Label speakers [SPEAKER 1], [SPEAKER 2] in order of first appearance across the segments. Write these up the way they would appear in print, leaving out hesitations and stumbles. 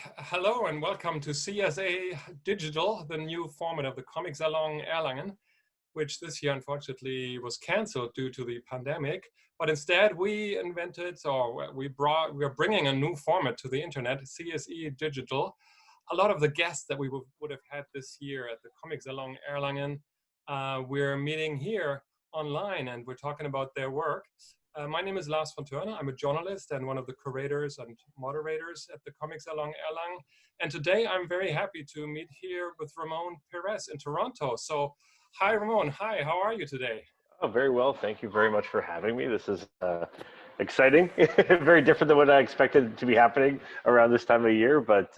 [SPEAKER 1] Hello and welcome to CSA Digital, the new format of the Comic-Salon Erlangen, which this year unfortunately was cancelled due to the pandemic. But instead we are bringing a new format to the internet, CSE Digital. A lot of the guests that we would have had this year at the Comic-Salon Erlangen, we're meeting here online and we're talking about their work. My name is Lars von Törne. I'm a journalist and one of the curators and moderators at the Comic-Salon Erlangen. And today I'm very happy to meet here with Ramón Pérez in Toronto. So, hi Ramón, hi, how are you today?
[SPEAKER 2] Oh, very well. Thank you very much for having me. This is exciting, very different than what I expected to be happening around this time of year. But,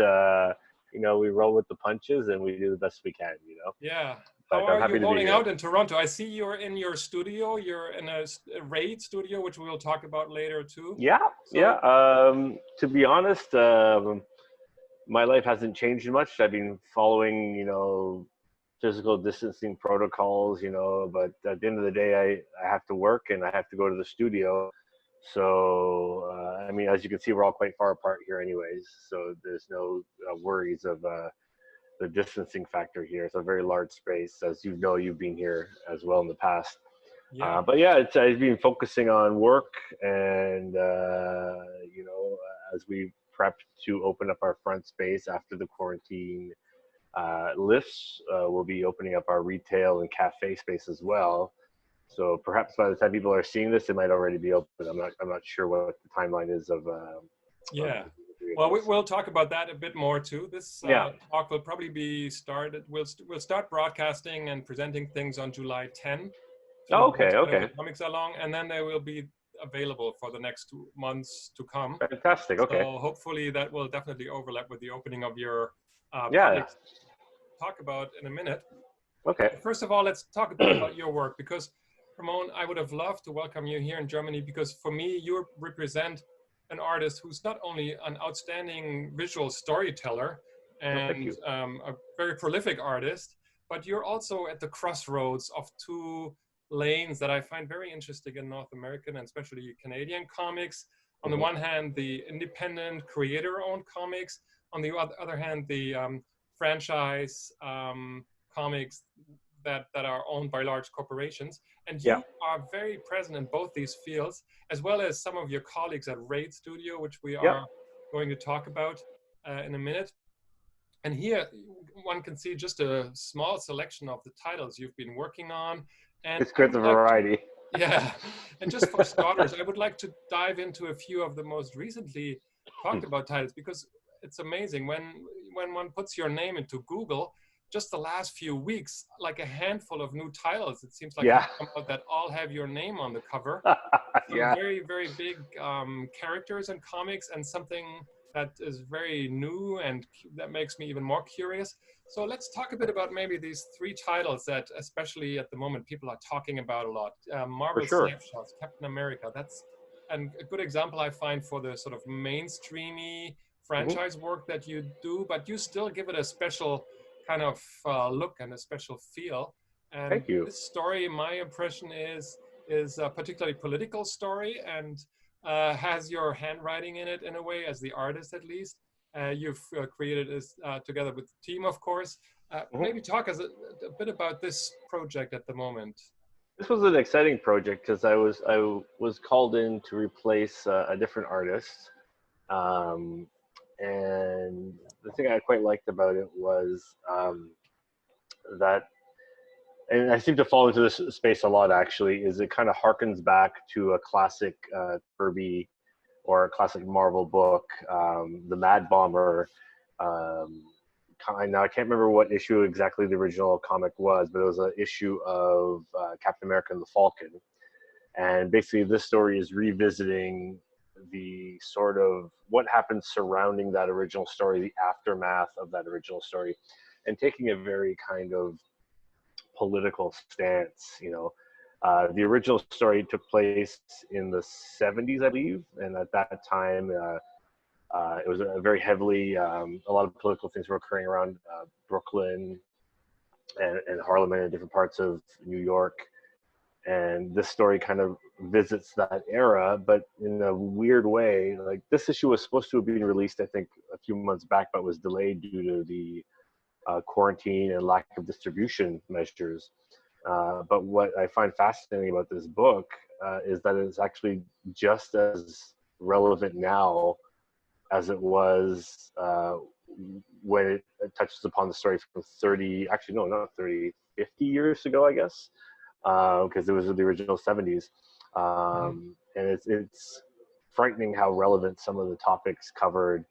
[SPEAKER 2] we roll with the punches and we do the best we can,
[SPEAKER 1] Yeah.
[SPEAKER 2] But
[SPEAKER 1] How are you holding out in Toronto? I see you're in your studio. You're in a RAID studio, which we will talk about later too.
[SPEAKER 2] Yeah, yeah. To be honest, my life hasn't changed much. I've been following, physical distancing protocols, but at the end of the day, I have to work and I have to go to the studio. So, as you can see, we're all quite far apart here anyways. So there's no worries of the distancing factor here. It's a very large space. As you know, you've been here as well in the past.
[SPEAKER 1] Yeah.
[SPEAKER 2] But yeah, I've been focusing on work and, as we prepped to open up our front space after the quarantine lifts, we'll be opening up our retail and cafe space as well. So perhaps by the time people are seeing this, it might already be open. I'm not sure what the timeline is of.
[SPEAKER 1] Yeah. Well, we'll talk about that a bit more too. This talk will probably be started. We'll start broadcasting and presenting things on July 10.
[SPEAKER 2] Oh, okay.
[SPEAKER 1] Comic-Salon, and then they will be available for the next 2 months to come.
[SPEAKER 2] Fantastic. Okay.
[SPEAKER 1] So hopefully that will definitely overlap with the opening of your talk about in a minute.
[SPEAKER 2] Okay.
[SPEAKER 1] But first of all, let's talk a bit about your work, because Ramón, I would have loved to welcome you here in Germany, because for me, you represent an artist who's not only an outstanding visual storyteller and a very prolific artist, but you're also at the crossroads of two lanes that I find very interesting in North American and especially Canadian comics. On the one hand, the independent creator-owned comics. On the other hand, the franchise comics that are owned by large corporations. And you are very present in both these fields, as well as some of your colleagues at RAID Studio, which we are going to talk about in a minute. And here one can see just a small selection of the titles you've been working on. And
[SPEAKER 2] it's quite the variety.
[SPEAKER 1] And just for starters, I would like to dive into a few of the most recently talked about titles, because it's amazing when one puts your name into Google. Just the last few weeks, like a handful of new titles, it seems like have come out that all have your name on the cover. Some very, very big characters in comics, and something that is very new and that makes me even more curious. So let's talk a bit about maybe these three titles that, especially at the moment, people are talking about a lot. Marvel Snapshots, Captain America. That's a good example, I find, for the sort of mainstreamy franchise work that you do, but you still give it a special kind of look and a special feel. And
[SPEAKER 2] thank you.
[SPEAKER 1] This story, my impression is a particularly political story, and has your handwriting in it in a way, as the artist at least. You've created this together with the team, of course. Maybe talk us a bit about this project at the moment.
[SPEAKER 2] This was an exciting project because I was called in to replace a different artist. And the thing I quite liked about it was that, and I seem to fall into this space a lot actually, is it kind of harkens back to a classic Kirby or a classic Marvel book, the Mad Bomber. Now I can't remember what issue exactly the original comic was, but it was an issue of Captain America and the Falcon. And basically this story is revisiting the sort of what happened surrounding that original story, the aftermath of that original story, and taking a very kind of political stance. The original story took place in the 70s, I believe, and at that time it was a very heavily a lot of political things were occurring around Brooklyn and Harlem and different parts of New York. And this story kind of visits that era, but in a weird way. Like, this issue was supposed to have been released, I think, a few months back, but was delayed due to the quarantine and lack of distribution measures. But what I find fascinating about this book is that it's actually just as relevant now as it was when it touches upon the story from 30, actually, no, not 30, 50 years ago, I guess, because it was in the original 70s. And it's frightening how relevant some of the topics covered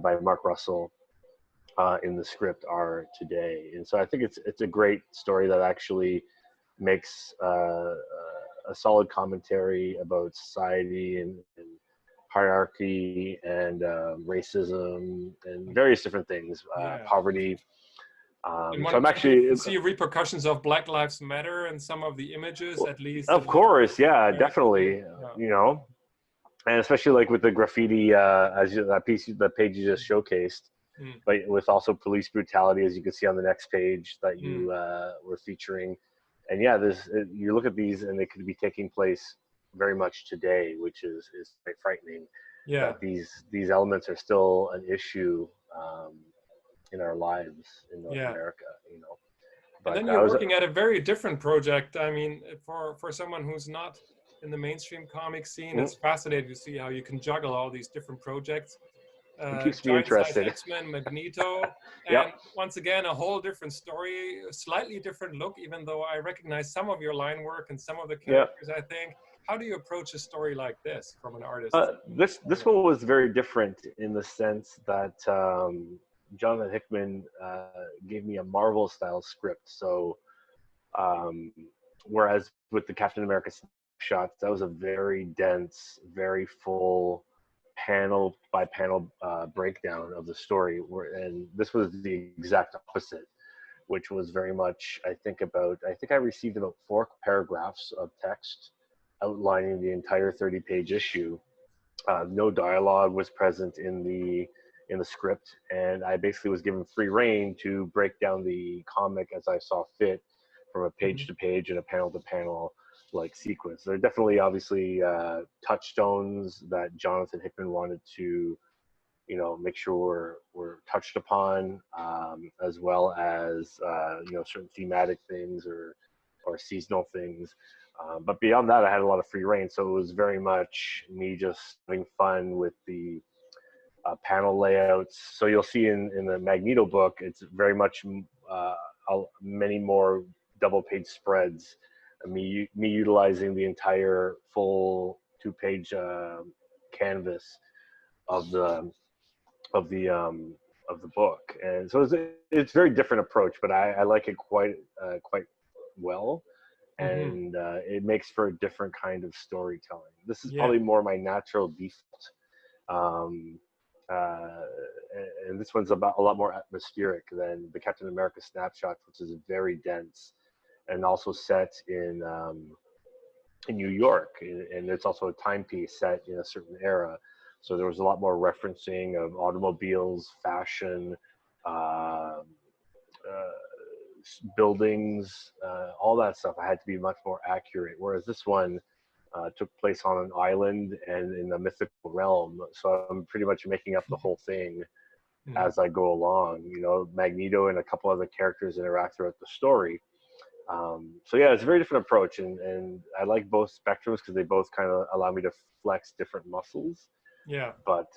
[SPEAKER 2] by Mark Russell in the script are today. And so I think it's a great story that actually makes a solid commentary about society and hierarchy and racism and various different things, poverty. So I'm actually
[SPEAKER 1] see repercussions of Black Lives Matter in some of the images, at least.
[SPEAKER 2] Of course, yeah, definitely. You know, and especially like with the graffiti, that page you just showcased, but with also police brutality, as you can see on the next page that you were featuring. And yeah, you look at these and they could be taking place very much today, which is quite frightening.
[SPEAKER 1] Yeah,
[SPEAKER 2] that these elements are still an issue in our lives in North America, you know.
[SPEAKER 1] But and then you're working at a very different project. I mean, for someone who's not in the mainstream comic scene, it's fascinating to see how you can juggle all these different projects.
[SPEAKER 2] It keeps me interested.
[SPEAKER 1] X-Men, Magneto, and once again, a whole different story, a slightly different look, even though I recognize some of your line work and some of the characters, I think. How do you approach a story like this from an artist?
[SPEAKER 2] This one was very different in the sense that Jonathan Hickman gave me a Marvel-style script. So whereas with the Captain America shots, that was a very dense, very full panel by panel breakdown of the story, and this was the exact opposite, which was very much, I think I received about 4 paragraphs of text outlining the entire 30-page issue. No dialogue was present in the script, and I basically was given free rein to break down the comic as I saw fit, from a page to page and a panel to panel like sequence. There are definitely, obviously, touchstones that Jonathan Hickman wanted to, you know, make sure were touched upon, as well as you know, certain thematic things or seasonal things. But beyond that, I had a lot of free reign, so it was very much me just having fun with the panel layouts. So you'll see in the Magneto book, it's very much many more double-page spreads. Me utilizing the entire full 2-page canvas of the book, and so it's a very different approach, but I like it quite well, and it makes for a different kind of storytelling. This is probably more my natural default, and this one's about a lot more atmospheric than the Captain America snapshot, which is very dense and also set in New York, and it's also a timepiece set in a certain era. So there was a lot more referencing of automobiles, fashion, buildings, all that stuff. I had to be much more accurate. Whereas this one took place on an island and in a mythical realm. So I'm pretty much making up the whole thing as I go along. You know, Magneto and a couple other characters interact throughout the story. So yeah, it's a very different approach, and I like both spectrums because they both kind of allow me to flex different muscles.
[SPEAKER 1] Yeah.
[SPEAKER 2] But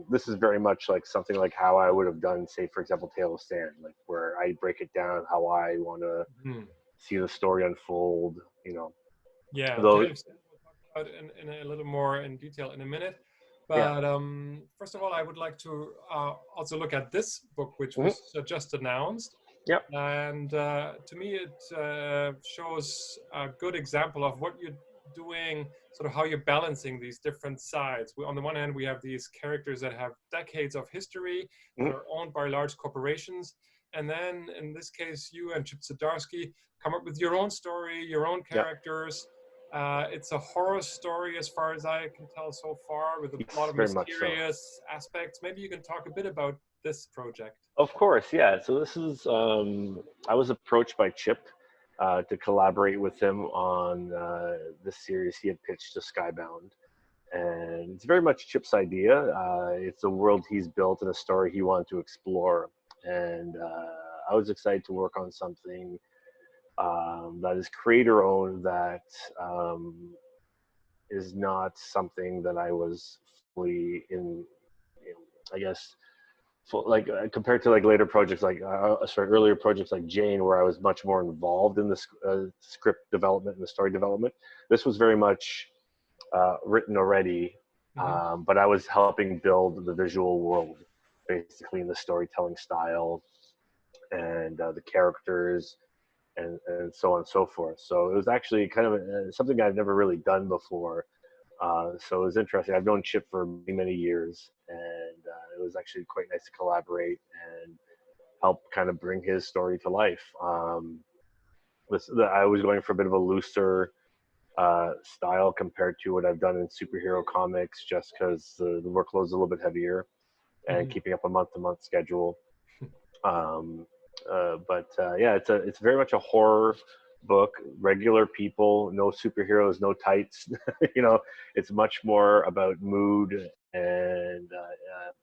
[SPEAKER 2] this is very much like something like how I would have done, say, for example, Tale of Sand, like where I break it down how I want to see the story unfold, you know.
[SPEAKER 1] Yeah, Tale of Sand we'll talk about in a little more in detail in a minute. But first of all, I would like to also look at this book, which was just announced.
[SPEAKER 2] Yep.
[SPEAKER 1] And to me, it shows a good example of what you're doing, sort of how you're balancing these different sides. On the one hand, we have these characters that have decades of history, that are owned by large corporations. And then, in this case, you and Chip Zdarsky come up with your own story, your own characters. It's a horror story, as far as I can tell so far, with a lot of mysterious aspects. Maybe you can talk a bit about this project.
[SPEAKER 2] Of course, yeah. So this is, I was approached by Chip to collaborate with him on this series he had pitched to Skybound. And it's very much Chip's idea. It's a world he's built and a story he wanted to explore. And I was excited to work on something that is creator-owned, that is not something that I was fully in, I guess, like compared to like later projects, like earlier projects like Jane, where I was much more involved in the script development and the story development. This was very much written already, but I was helping build the visual world, basically, in the storytelling style and the characters and so on and so forth. So it was actually kind of something I'd never really done before. So it was interesting. I've known Chip for many, many years, and it was actually quite nice to collaborate and help kind of bring his story to life. I was going for a bit of a looser style compared to what I've done in superhero comics, just because the workload's a little bit heavier and keeping up a month-to-month schedule. But it's very much a horror book, regular people, no superheroes, no tights. It's much more about mood and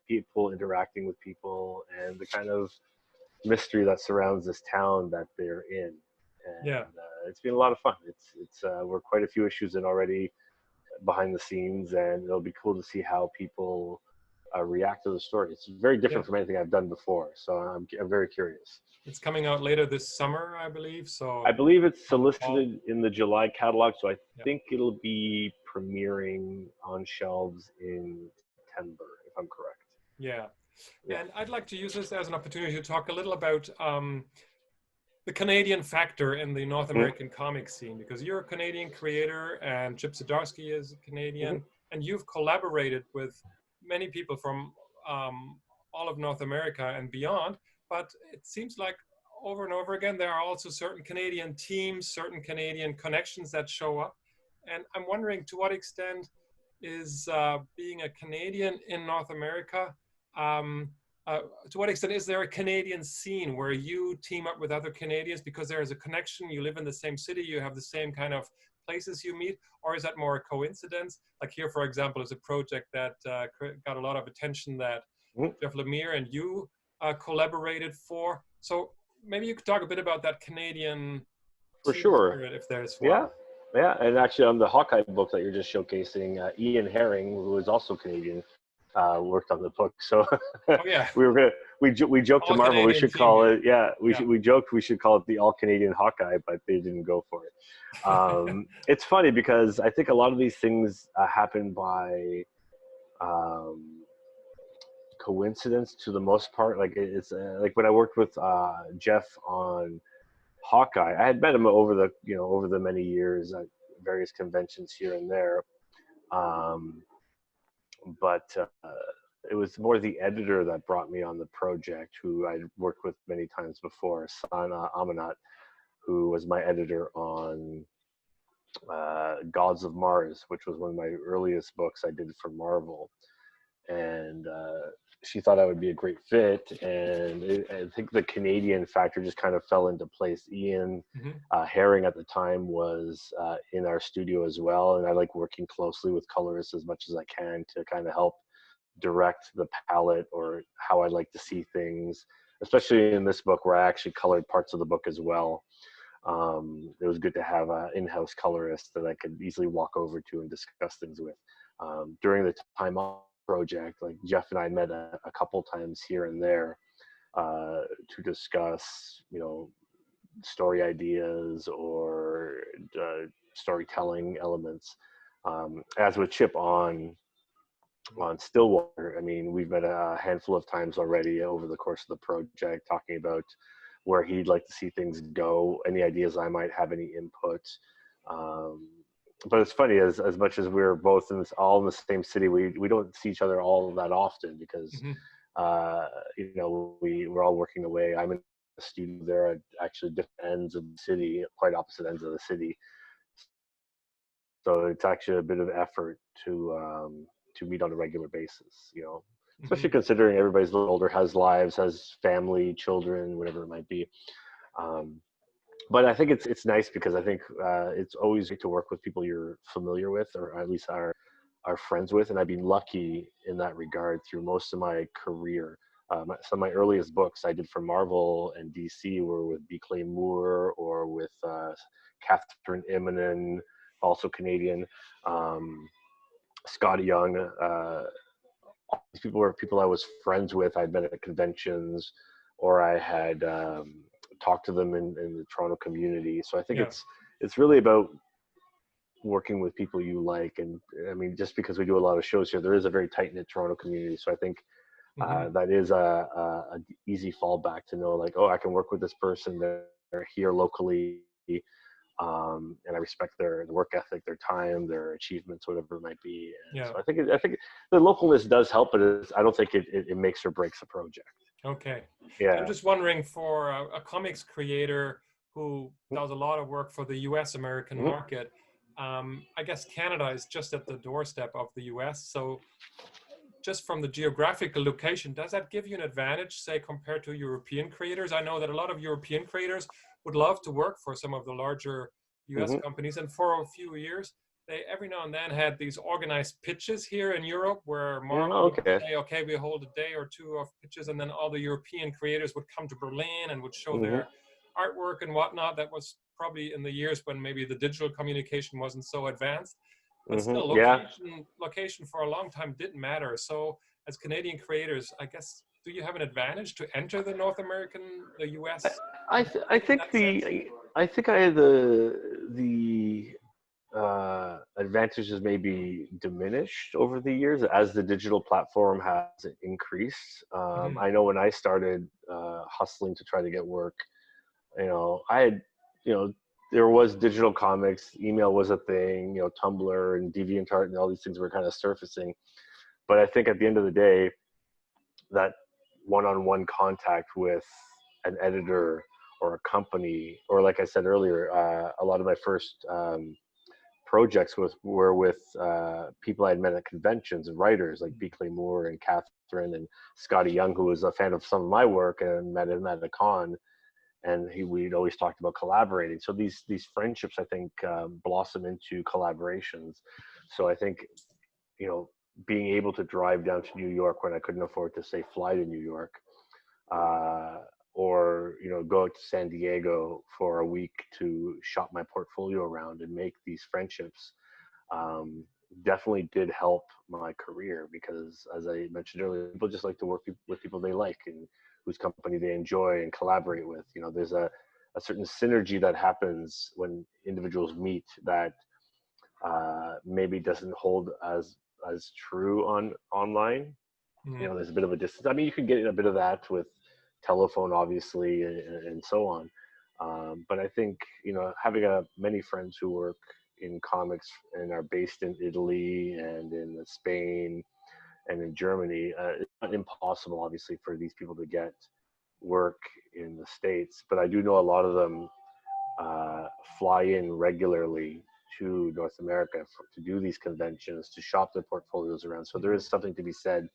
[SPEAKER 2] people interacting with people and the kind of mystery that surrounds this town that they're in. And it's been a lot of fun. We're quite a few issues in already behind the scenes, and it'll be cool to see how people react to the story. It's very different from anything I've done before, so I'm very curious.
[SPEAKER 1] It's coming out later this summer, I believe. So
[SPEAKER 2] I believe it's solicited in the July catalog, so I think it'll be premiering on shelves in September, if I'm correct.
[SPEAKER 1] Yeah. And I'd like to use this as an opportunity to talk a little about the Canadian factor in the North American comic scene, because you're a Canadian creator and Chip Zdarsky is a Canadian, and you've collaborated with many people from all of North America and beyond. But it seems like over and over again, there are also certain Canadian teams, certain Canadian connections that show up. And I'm wondering, to what extent is being a Canadian in North America, to what extent is there a Canadian scene where you team up with other Canadians because there is a connection, you live in the same city, you have the same kind of places you meet, or is that more a coincidence? Like here, for example, is a project that got a lot of attention that Jeff Lemire and you collaborated for. So maybe you could talk a bit about that Canadian
[SPEAKER 2] for sure
[SPEAKER 1] spirit, if there's one.
[SPEAKER 2] Yeah, and actually on the Hawkeye book that you're just showcasing, Ian Herring, who is also Canadian, worked on the book. So we joked to Marvel we should call it we joked we should call it the All Canadian Hawkeye, but they didn't go for it. It's funny because I think a lot of these things happen by coincidence to the most part. Like it's like when I worked with Jeff on Hawkeye, I had met him over the many years at various conventions here and there, but it was more the editor that brought me on the project, who I'd worked with many times before, Sana Amanat, who was my editor on Gods of Mars, which was one of my earliest books I did for Marvel. And she thought I would be a great fit, and I think the Canadian factor just kind of fell into place. Ian Herring at the time was in our studio as well, and I like working closely with colorists as much as I can to kind of help direct the palette or how I like to see things, especially in this book where I actually colored parts of the book as well. It was good to have an in-house colorist that I could easily walk over to and discuss things with. During the time off project, like Jeff and I met a couple times here and there to discuss, story ideas or storytelling elements. As with Chip on Stillwater, I mean, we've met a handful of times already over the course of the project, talking about where he'd like to see things go, any ideas I might have, any input. But it's funny, as much as we're both all in the same city, we don't see each other all that often because we're all working away. I'm in a studio there at actually different ends of the city, quite opposite ends of the city. So it's actually a bit of effort to meet on a regular basis, especially considering everybody's a little older, has lives, has family, children, whatever it might be. but I think it's nice because I think it's always great to work with people you're familiar with, or at least are friends with. And I've been lucky in that regard through most of my career. Some of my earliest books I did for Marvel and DC were with B. Clay Moore or with Catherine Immonen, also Canadian, Scott Young. These people were people I was friends with. I'd met at conventions, or I had talked to them in the Toronto community. So I think
[SPEAKER 1] Yeah.
[SPEAKER 2] it's really about working with people you like. And I mean, just because we do a lot of shows here, there is a very tight knit Toronto community. So I think that is a easy fallback to know, like, oh, I can work with this person. They're here locally, and I respect their work ethic, their time, their achievements, whatever it might be. And so I think the localness does help, but I don't think it makes or breaks a project.
[SPEAKER 1] Okay.
[SPEAKER 2] Yeah.
[SPEAKER 1] I'm just wondering, for a comics creator who does a lot of work for the US American market, I guess Canada is just at the doorstep of the US. So just from the geographical location, does that give you an advantage, say, compared to European creators? I know that a lot of European creators would love to work for some of the larger US companies. And for a few years, they every now and then had these organized pitches here in Europe where Marvel would say, okay, we hold a day or two of pitches, and then all the European creators would come to Berlin and would show their artwork and whatnot. That was probably in the years when maybe the digital communication wasn't so advanced. But still, location for a long time didn't matter. So as Canadian creators, I guess, do you have an advantage to enter the the US?
[SPEAKER 2] I think I had the advantages maybe diminished over the years as the digital platform has increased. I know when I started hustling to try to get work, I had, there was digital comics, email was a thing, Tumblr and DeviantArt and all these things were kind of surfacing. But I think at the end of the day, that one-on-one contact with an editor or a company, or like I said earlier, a lot of my first projects were with people I'd met at conventions and writers like B. Clay Moore and Catherine and Scotty Young, who was a fan of some of my work and met him at a con. And we'd always talked about collaborating. So these friendships, I think, blossom into collaborations. So I think, being able to drive down to New York when I couldn't afford to, say, fly to New York, or go out to San Diego for a week to shop my portfolio around and make these friendships, definitely did help my career, because as I mentioned earlier, people just like to work with people they like and whose company they enjoy and collaborate with. There's a certain synergy that happens when individuals meet that maybe doesn't hold as true online. There's a bit of a distance. I mean, you can get a bit of that with telephone, obviously, and so on. But I think, having many friends who work in comics and are based in Italy and in Spain and in Germany, it's not impossible, obviously, for these people to get work in the States. But I do know a lot of them fly in regularly to North America to do these conventions, to shop their portfolios around. So there is something to be said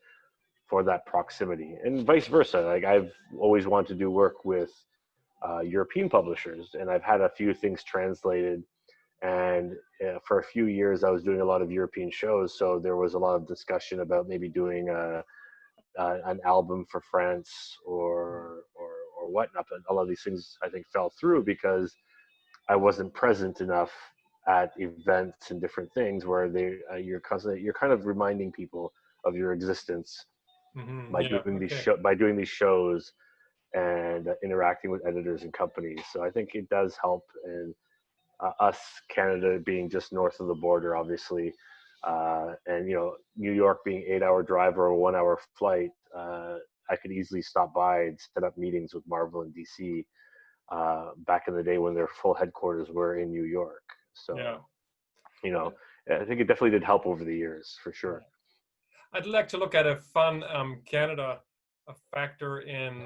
[SPEAKER 2] for that proximity, and vice versa. Like, I've always wanted to do work with European publishers, and I've had a few things translated. And for a few years, I was doing a lot of European shows, so there was a lot of discussion about maybe doing an album for France or whatnot. But a lot of these things, I think, fell through because I wasn't present enough at events and different things where you're kind of reminding people of your existence by doing these shows and interacting with editors and companies. So I think it does help. And us, Canada, being just north of the border, obviously, and New York being 8-hour drive or a 1-hour flight, I could easily stop by and set up meetings with Marvel and DC back in the day when their full headquarters were in New York. So, I think it definitely did help over the years, for sure.
[SPEAKER 1] I'd like to look at a fun Canada factor in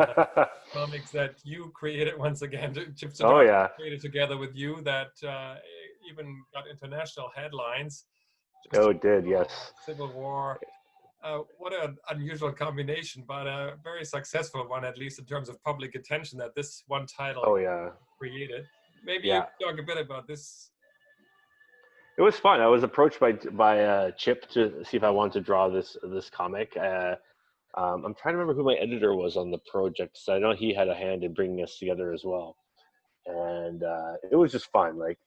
[SPEAKER 1] comics that you created once again. Created together with you that even got international headlines.
[SPEAKER 2] It did, yes.
[SPEAKER 1] Civil War. What an unusual combination, but a very successful one, at least in terms of public attention, that this one title created. Maybe you
[SPEAKER 2] Yeah.
[SPEAKER 1] can talk a bit about this.
[SPEAKER 2] It was fun. I was approached by Chip to see if I wanted to draw this comic. I'm trying to remember who my editor was on the project. So I know he had a hand in bringing us together as well, and it was just fun. Like,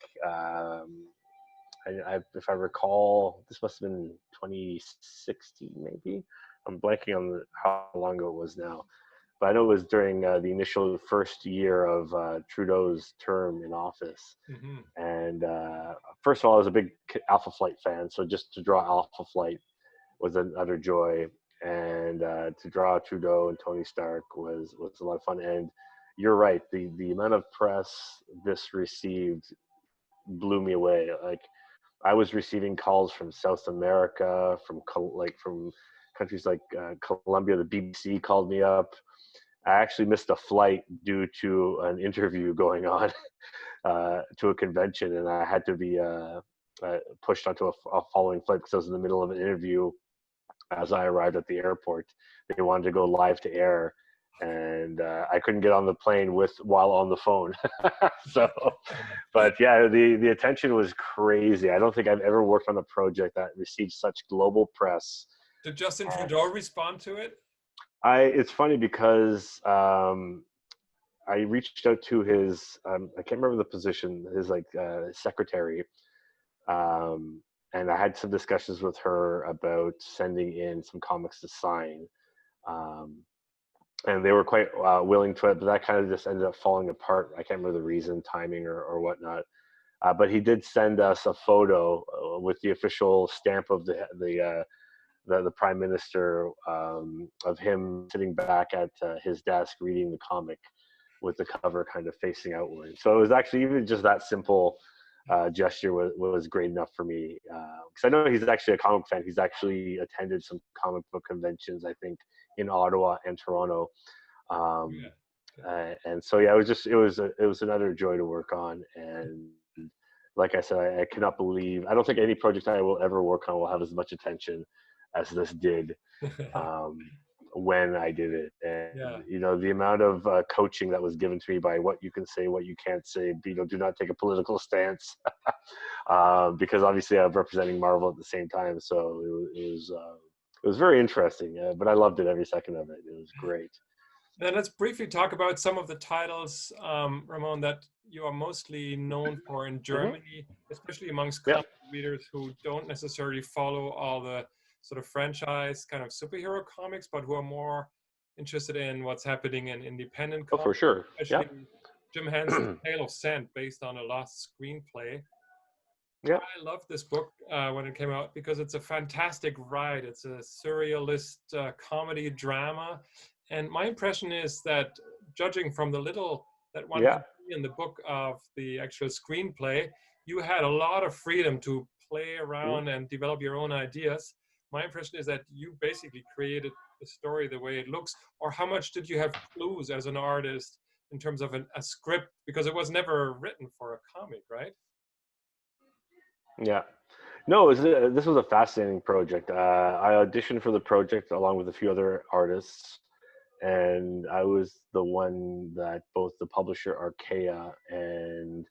[SPEAKER 2] if I recall, this must have been 2016, maybe. I'm blanking on how long ago it was now, but I know it was during the initial first year of Trudeau's term in office.
[SPEAKER 1] Mm-hmm.
[SPEAKER 2] And first of all, I was a big Alpha Flight fan, so just to draw Alpha Flight was another joy, and to draw Trudeau and Tony Stark was a lot of fun. And you're right, the amount of press this received blew me away. Like, I was receiving calls from South America, from countries like Colombia. The BBC called me up. I actually missed a flight due to an interview going on to a convention, and I had to be pushed onto a following flight because I was in the middle of an interview as I arrived at the airport. They wanted to go live to air, and I couldn't get on the plane while on the phone. So, but yeah, the attention was crazy. I don't think I've ever worked on a project that received such global press.
[SPEAKER 1] Did Justin Trudeau respond to it?
[SPEAKER 2] It's funny because I reached out to his I can't remember the position, his secretary, and I had some discussions with her about sending in some comics to sign. And they were quite willing to it, but that kind of just ended up falling apart. I can't remember the reason, timing or whatnot. But he did send us a photo with the official stamp of the prime minister, of him sitting back at his desk reading the comic with the cover kind of facing outward. So it was actually, even just that simple gesture was great enough for me. Because I know he's actually a comic fan. He's actually attended some comic book conventions, I think, in Ottawa and Toronto. And so yeah, it was another joy to work on. And like I said, I cannot believe, I don't think any project I will ever work on will have as much attention as this did when I did it. And you know, the amount of coaching that was given to me by what you can say, what you can't say, you know, do not take a political stance, because obviously I'm representing Marvel at the same time. So it was very interesting, but I loved it every second of it. It was great.
[SPEAKER 1] Then let's briefly talk about some of the titles, Ramon, that you are mostly known for in Germany, especially amongst comic readers who don't necessarily follow all the sort of franchise kind of superhero comics, but who are more interested in what's happening in independent comics.
[SPEAKER 2] Oh, for sure.
[SPEAKER 1] Especially Jim Henson's Tale of Scent, based on a lost screenplay.
[SPEAKER 2] Yeah,
[SPEAKER 1] I loved this book when it came out because it's a fantastic ride. It's a surrealist comedy drama. And my impression is that, judging from the little that one can see in the book of the actual screenplay, you had a lot of freedom to play around and develop your own ideas. My impression is that you basically created the story the way it looks. Or how much did you have clues as an artist in terms of a script? Because it was never written for a comic, right?
[SPEAKER 2] Yeah. No, this was a fascinating project. I auditioned for the project along with a few other artists, and I was the one that both the publisher Archaea and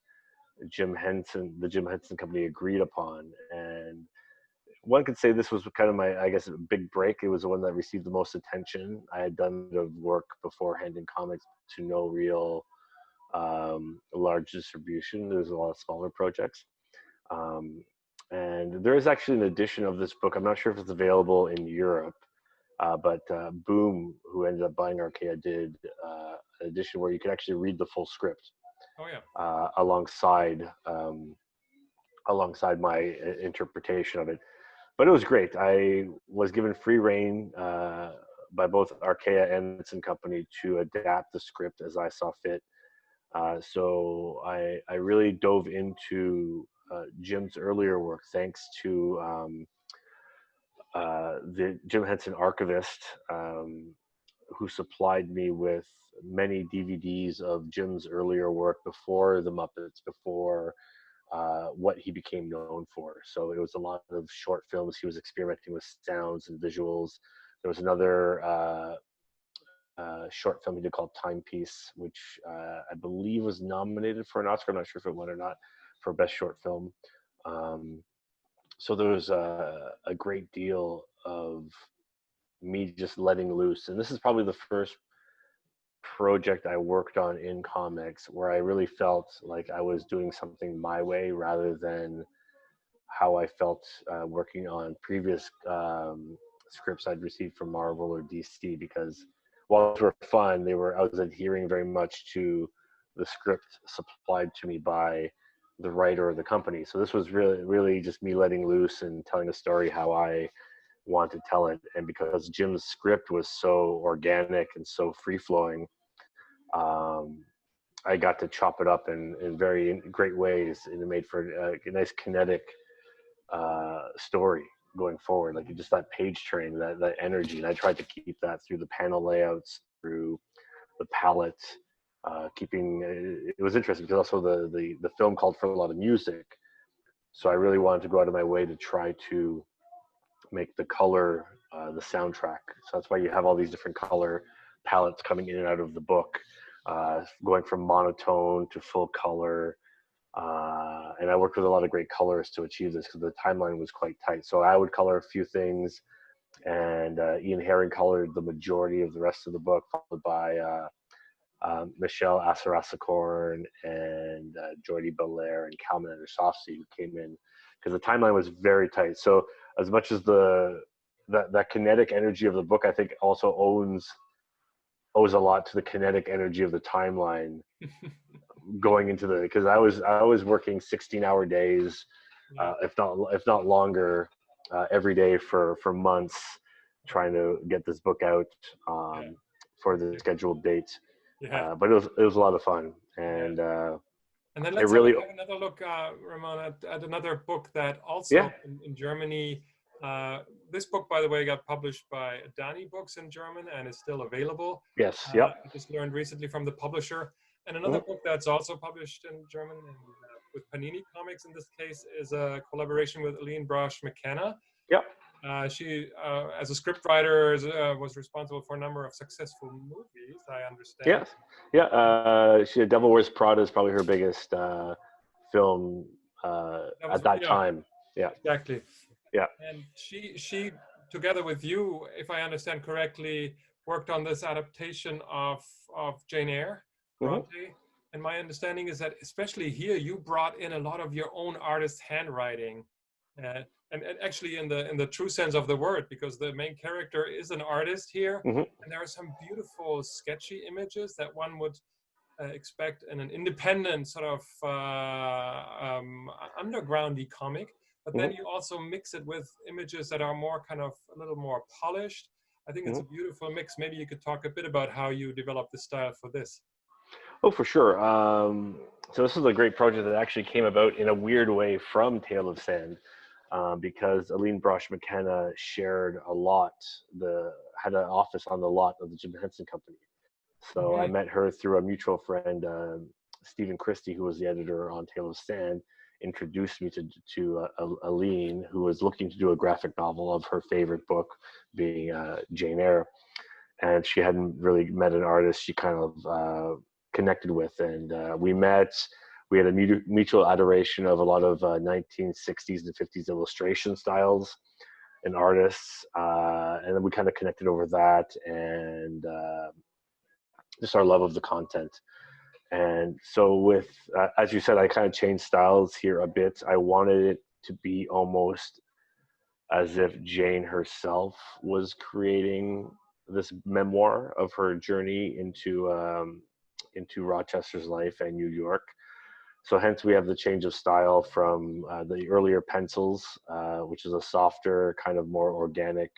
[SPEAKER 2] the Jim Henson company agreed upon. And one could say this was kind of my, I guess, big break. It was the one that received the most attention. I had done a bit of work beforehand in comics to no real large distribution. There's a lot of smaller projects. And there is actually an edition of this book. I'm not sure if it's available in Europe, but Boom, who ended up buying Archaea, did an edition where you could actually read the full script.
[SPEAKER 1] Oh yeah.
[SPEAKER 2] Alongside my interpretation of it. But it was great. I was given free reign by both Archaea and Henson Company to adapt the script as I saw fit. So I really dove into Jim's earlier work, thanks to the Jim Henson archivist, who supplied me with many DVDs of Jim's earlier work before the Muppets, before what he became known for. So it was a lot of short films. He was experimenting with sounds and visuals. There was another short film he did called Timepiece, which I believe was nominated for an Oscar. I'm not sure if it won or not for best short film. So there was a great deal of me just letting loose. And this is probably the first project I worked on in comics where I really felt like I was doing something my way rather than how I felt working on previous scripts I'd received from Marvel or DC, because while they were fun, I was adhering very much to the script supplied to me by the writer or the company. So this was really just me letting loose and telling the story how I want to tell it. And because Jim's script was so organic and so free-flowing, I got to chop it up in very great ways, and it made for a nice kinetic story going forward. Like just that page train, that energy. And I tried to keep that through the panel layouts, through the palette, it was interesting because also the film called for a lot of music. So I really wanted to go out of my way to try to make the color the soundtrack. So that's why you have all these different color palettes coming in and out of the book, going from monotone to full color. And I worked with a lot of great colorists to achieve this because the timeline was quite tight. So I would color a few things, and Ian Herring colored the majority of the rest of the book, followed by Michelle Assarasakorn and Jordi Belair and Kalman Andersofsky, who came in because the timeline was very tight. So as much as that kinetic energy of the book, I think also owes a lot to the kinetic energy of the timeline going into because I was working 16-hour days, if not longer, every day for months, trying to get this book out for the scheduled date. But it was a lot of fun, and
[SPEAKER 1] then let's have another look, Ramon, at another book that also in Germany. This book, by the way, got published by Dani Books in German and is still available.
[SPEAKER 2] Yes,
[SPEAKER 1] I just learned recently from the publisher. And another book that's also published in German and with Panini Comics in this case is a collaboration with Aline Brosh McKenna. She, as a scriptwriter, was responsible for a number of successful movies, I understand.
[SPEAKER 2] She Devil Wears Prada is probably her biggest film at that time.
[SPEAKER 1] Exactly. And she, together with you, if I understand correctly, worked on this adaptation of Jane Eyre. And my understanding is that especially here you brought in a lot of your own artist handwriting, and actually in the true sense of the word, because the main character is an artist here, and there are some beautiful sketchy images that one would expect in an independent sort of undergroundy comic, but then you also mix it with images that are more kind of a little more polished. I think it's a beautiful mix. Maybe you could talk a bit about how you developed the style for this.
[SPEAKER 2] Oh, for sure. So this is a great project that actually came about in a weird way from Tale of Sand, because Aline Brosh McKenna shared had an office on the lot of the Jim Henson Company. So I met her through a mutual friend, Stephen Christie, who was the editor on Tale of Sand, introduced me to Aline, who was looking to do a graphic novel of her favorite book, being Jane Eyre. And she hadn't really met an artist she kind of connected with, and we met. We had a mutual adoration of a lot of 1960s and 50s illustration styles and artists, and then we kind of connected over that, and just our love of the content. And so with, as you said, I kind of changed styles here a bit. I wanted it to be almost as if Jane herself was creating this memoir of her journey into Rochester's life and New York. So hence we have the change of style from the earlier pencils, which is a softer, kind of more organic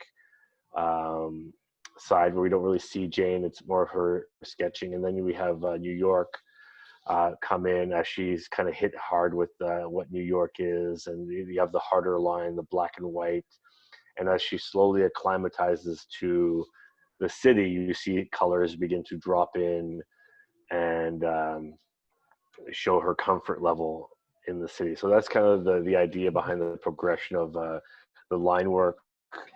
[SPEAKER 2] side where we don't really see Jane. It's more of her sketching. And then we have New York come in as she's kind of hit hard with what New York is. And you have the harder line, the black and white. And as she slowly acclimatizes to the city, you see colors begin to drop in and show her comfort level in the city. So that's kind of the idea behind the progression of the line work,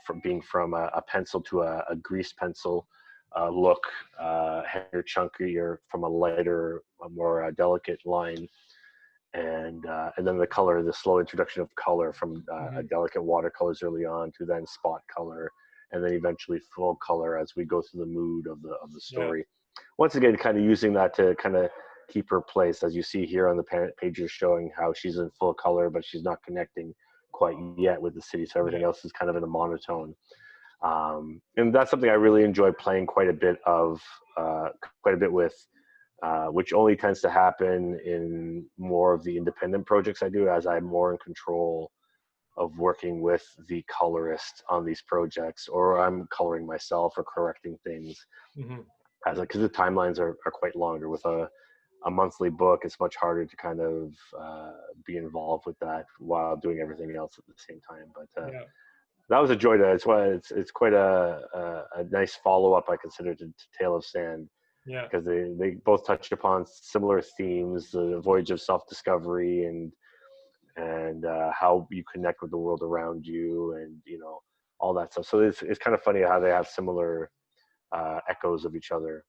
[SPEAKER 2] from being from a pencil to a grease pencil, look, hair chunkier from a lighter, a more delicate line, and then the color, the slow introduction of color from a delicate watercolors early on to then spot color, and then eventually full color as we go through the mood of the story. Once again, kind of using that to kind of keep her place, as you see here on the page, you're showing how she's in full color, but she's not connecting quite yet with the city, so everything else is kind of in a monotone. And that's something I really enjoy playing quite a bit with, which only tends to happen in more of the independent projects I do, as I'm more in control of working with the colorist on these projects, or I'm coloring myself or correcting things. Because the timelines are quite longer. With a monthly book, it's much harder to kind of be involved with that while doing everything else at the same time. But that was a joy to, it's quite a nice follow-up, I consider, to Tale of Sand. Because they both touched upon similar themes, the voyage of self-discovery and how you connect with the world around you, and all that stuff. So it's kind of funny how they have similar echoes of each other.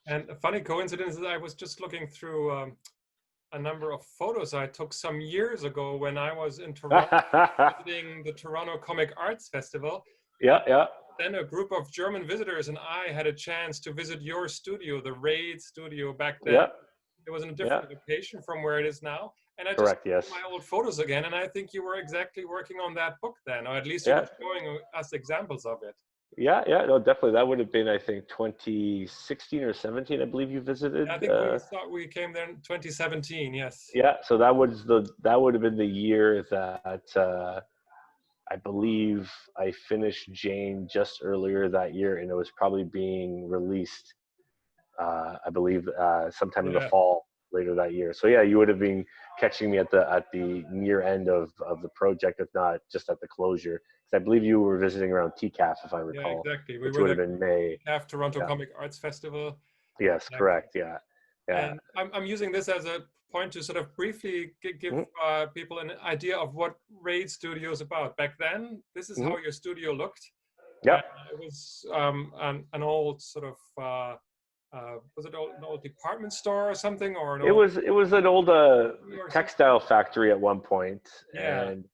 [SPEAKER 1] And a funny coincidence is I was just looking through a number of photos I took some years ago when I was in Toronto visiting the Toronto Comic Arts Festival. Then a group of German visitors and I had a chance to visit your studio, the Raid studio back then. It was in a different location from where it is now. And I just looked my old photos again, and I think you were exactly working on that book then, or at least you were showing us examples of it.
[SPEAKER 2] No, definitely. That would have been, I think, 2016 or 17, I believe you visited.
[SPEAKER 1] I think we came there in 2017, yes.
[SPEAKER 2] So that would have been the year that I believe I finished Jane just earlier that year, and it was probably being released, I believe, sometime in the fall later that year. So you would have been catching me at the near end of the project, if not just at the closure. Because I believe you were visiting around TCAF, if I recall.
[SPEAKER 1] Yeah, exactly.
[SPEAKER 2] Which would have been May.
[SPEAKER 1] TCAF, Toronto Comic Arts Festival.
[SPEAKER 2] Yes, correct. Yeah.
[SPEAKER 1] And I'm using this as a point to sort of briefly give people an idea of what Raid Studio is about. Back then, this is how your studio looked. It was an old sort of was it an old department store or something, or
[SPEAKER 2] it was an old textile factory at one point. And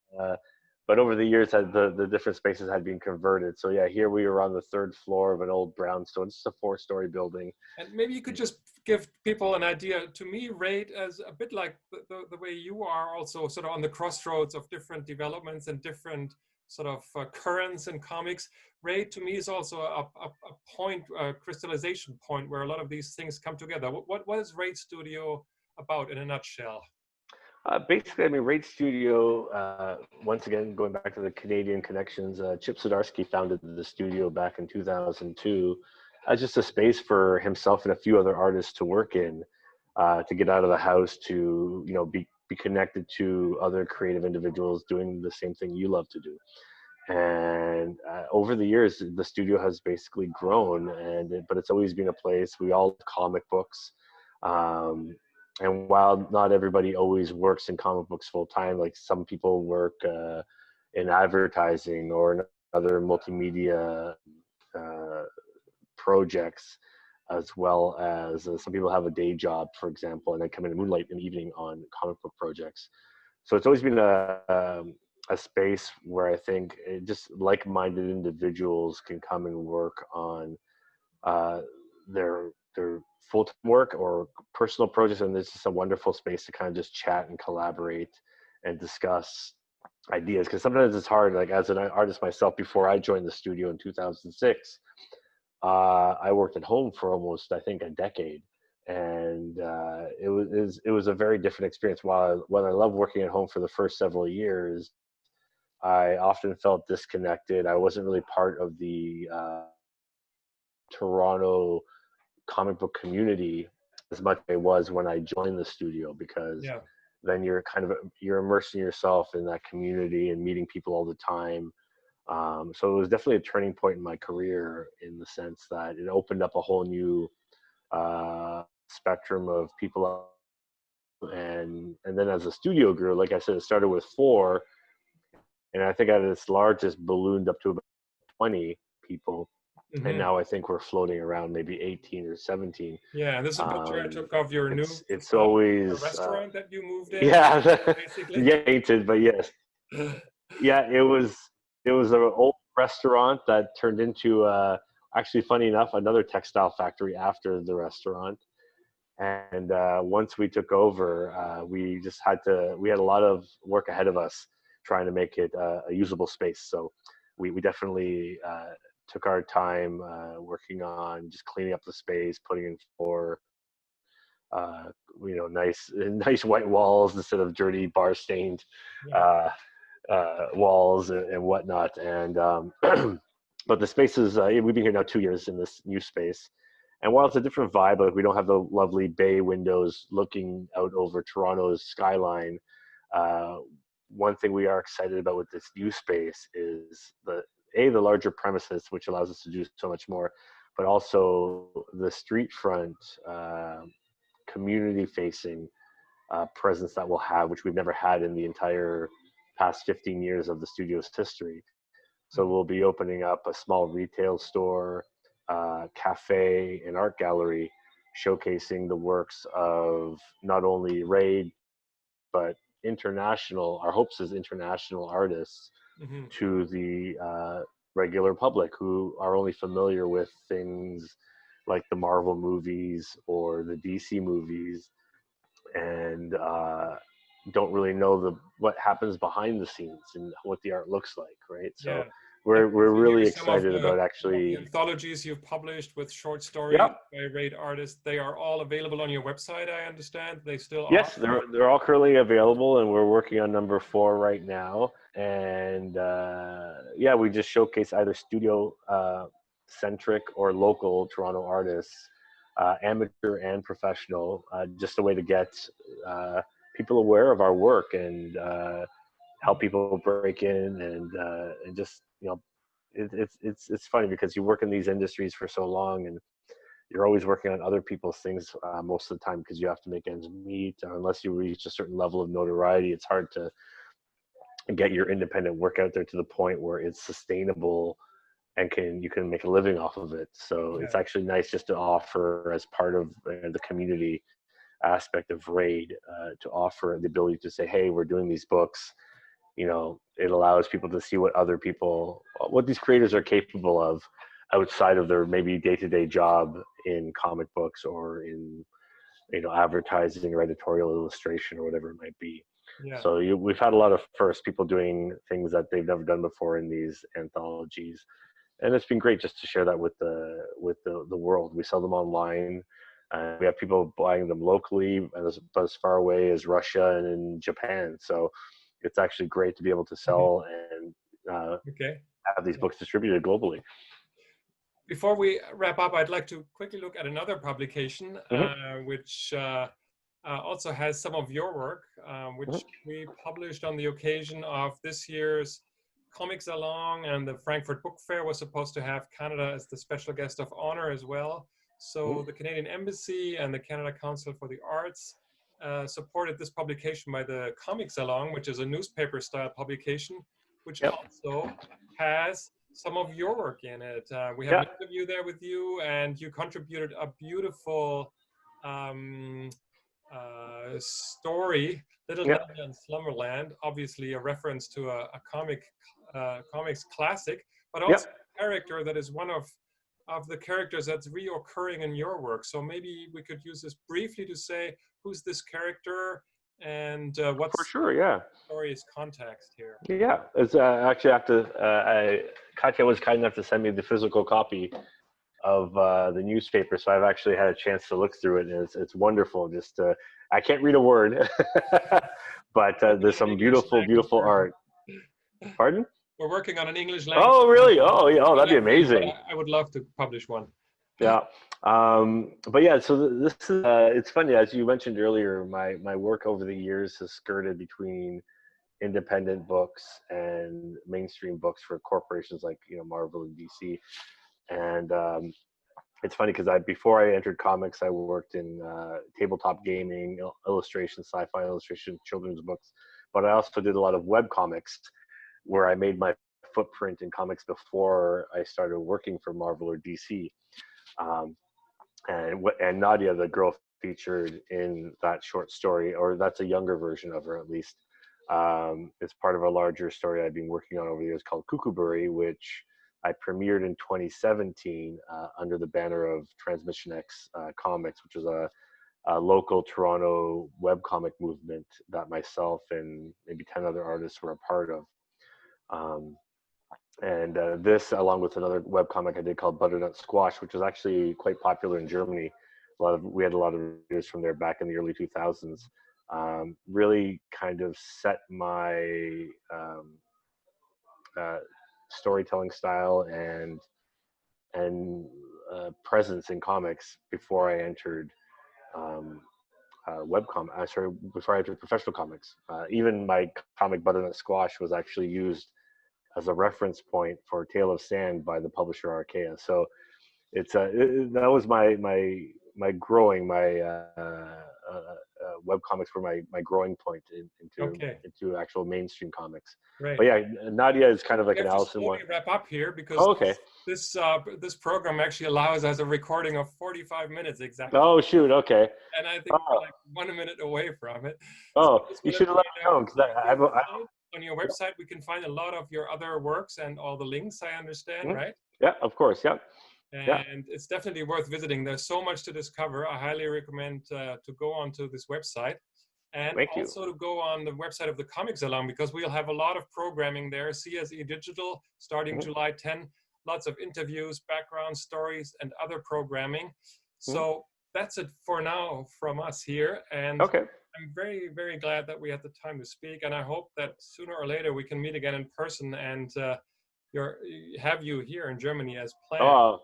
[SPEAKER 2] but over the years, the different spaces had been converted. So here we were on the third floor of an old brownstone. It's a 4-story building.
[SPEAKER 1] And maybe you could just give people an idea. To me, Raid as a bit like the way you are, also sort of on the crossroads of different developments and different sort of currents in comics. Raid to me is also a point, a crystallization point where a lot of these things come together. What is Raid Studio about in a nutshell?
[SPEAKER 2] Basically, I mean, Raid Studio, once again, going back to the Canadian connections, Chip Zdarsky founded the studio back in 2002 as just a space for himself and a few other artists to work in, to get out of the house, to, be connected to other creative individuals doing the same thing you love to do. And over the years, the studio has basically grown, but it's always been a place. We all love comic books. And while not everybody always works in comic books full time, like some people work in advertising or in other multimedia projects, as well as some people have a day job, for example, and then come in and moonlight in the evening on comic book projects. So it's always been a space where I think just like-minded individuals can come and work on their full-time work or personal projects, and this is a wonderful space to kind of just chat and collaborate and discuss ideas, because sometimes it's hard. Like, as an artist myself, before I joined the studio in 2006, I worked at home for almost, I think, a decade, and it was a very different experience. While I loved working at home for the first several years, I often felt disconnected. I wasn't really part of the Toronto comic book community as much as I was when I joined the studio, because then you're immersing yourself in that community and meeting people all the time. So it was definitely a turning point in my career, in the sense that it opened up a whole new spectrum of people. And then as the studio grew, like I said, it started with 4, and I think at its largest ballooned up to about 20 people. And now I think we're floating around maybe 18 or 17.
[SPEAKER 1] Yeah, and this is a picture I took of your new
[SPEAKER 2] it's always
[SPEAKER 1] restaurant that you moved in.
[SPEAKER 2] Yeah,
[SPEAKER 1] basically.
[SPEAKER 2] yeah, painted, but yes. Yeah, it was an old restaurant that turned into actually, funny enough, another textile factory after the restaurant. And once we took over, we had a lot of work ahead of us trying to make it a usable space. So we definitely took our time working on just cleaning up the space, putting in floor, nice white walls instead of dirty bar stained walls and whatnot. And but the space is we've been here now 2 years in this new space. And while it's a different vibe, like we don't have the lovely bay windows looking out over Toronto's skyline, one thing we are excited about with this new space is the larger premises, which allows us to do so much more, but also the street front, community-facing presence that we'll have, which we've never had in the entire past 15 years of the studio's history. So we'll be opening up a small retail store, cafe and art gallery, showcasing the works of not only Raid, but our hopes is international artists to the regular public who are only familiar with things like the Marvel movies or the DC movies, and don't really know what happens behind the scenes and what the art looks like, right? So we're really excited about actually
[SPEAKER 1] the anthologies you've published with short stories by Raid artists. They are all available on your website, I understand. They still are?
[SPEAKER 2] Yes, they're all currently available, and we're working on number 4 right now. And we just showcase either studio centric or local Toronto artists, amateur and professional, just a way to get people aware of our work and help people break in and just, it's funny because you work in these industries for so long and you're always working on other people's things most of the time because you have to make ends meet. Unless you reach a certain level of notoriety, it's hard to get your independent work out there to the point where it's sustainable and you can make a living off of it. So it's actually nice just to offer as part of the community aspect of Raid, to offer the ability to say, hey, we're doing these books. It allows people to see what these creators are capable of outside of their maybe day-to-day job in comic books or in advertising or editorial illustration or whatever it might be. So we've had a lot of people doing things that they've never done before in these anthologies, and it's been great just to share that with the world. We sell them online. We have people buying them locally, as far away as Russia and in Japan. So it's actually great to be able to sell and have these books distributed globally.
[SPEAKER 1] Before we wrap up, I'd like to quickly look at another publication, which also has some of your work, which we published on the occasion of this year's Comic-Salon, and the Frankfurt Book Fair was supposed to have Canada as the special guest of honor as well. So the Canadian Embassy and the Canada Council for the Arts supported this publication by the Comic-Salon, which is a newspaper-style publication, which also has some of your work in it. We have an interview there with you, and you contributed a beautiful story, Little Ninja in Slumberland, obviously a reference to a comics classic, but also a character that is one of the characters that's reoccurring in your work. So maybe we could use this briefly to say, who's this character and what's
[SPEAKER 2] for sure,
[SPEAKER 1] story's context here?
[SPEAKER 2] Yeah, it's actually Katya was kind enough to send me the physical copy of the newspaper, so I've actually had a chance to look through it, and it's wonderful. Just I can't read a word, but there's some beautiful art. Pardon?
[SPEAKER 1] We're working on an English language.
[SPEAKER 2] Oh, really? Oh, yeah. Oh, that'd be amazing.
[SPEAKER 1] I would love to publish one.
[SPEAKER 2] Yeah. But yeah, so this is, it's funny, as you mentioned earlier, my work over the years has skirted between independent books and mainstream books for corporations like, Marvel and DC. And it's funny because before I entered comics, I worked in tabletop gaming, illustration, sci-fi illustration, children's books, but I also did a lot of web comics where I made my footprint in comics before I started working for Marvel or DC. And Nadia, the girl featured in that short story, or that's a younger version of her at least, is part of a larger story I've been working on over the years called Cuckoobury, which I premiered in 2017 under the banner of Transmission X Comics, which is a local Toronto webcomic movement that myself and maybe 10 other artists were a part of. This, along with another webcomic I did called Butternut Squash, which was actually quite popular in Germany. We had a lot of readers from there back in the early 2000s. Really kind of set my storytelling style and presence in comics before I entered before I entered professional comics. Even my comic Butternut Squash was actually used as a reference point for Tale of Sand by the publisher Archaea. So it's that was my growing, web comics were my growing point into actual mainstream comics.
[SPEAKER 1] Right.
[SPEAKER 2] But yeah, Nadia is kind of like an Allison one.
[SPEAKER 1] Wrap up here because
[SPEAKER 2] okay.
[SPEAKER 1] This program actually allows us a recording of 45 minutes exactly.
[SPEAKER 2] Oh shoot, okay.
[SPEAKER 1] And I think we're like 1 minute away from it.
[SPEAKER 2] Oh, so you should let me know because
[SPEAKER 1] on your website we can find a lot of your other works and all the links, I understand, right?
[SPEAKER 2] Yeah, of course, yeah.
[SPEAKER 1] And it's definitely worth visiting. There's so much to discover. I highly recommend to go onto this website and also to go on the website of the Comic-Salon because we'll have a lot of programming there. CSE Digital starting July 10. Lots of interviews, background stories, and other programming. So that's it for now from us here. And I'm very, very glad that we had the time to speak. And I hope that sooner or later we can meet again in person and have you here in Germany as planned.
[SPEAKER 2] Oh,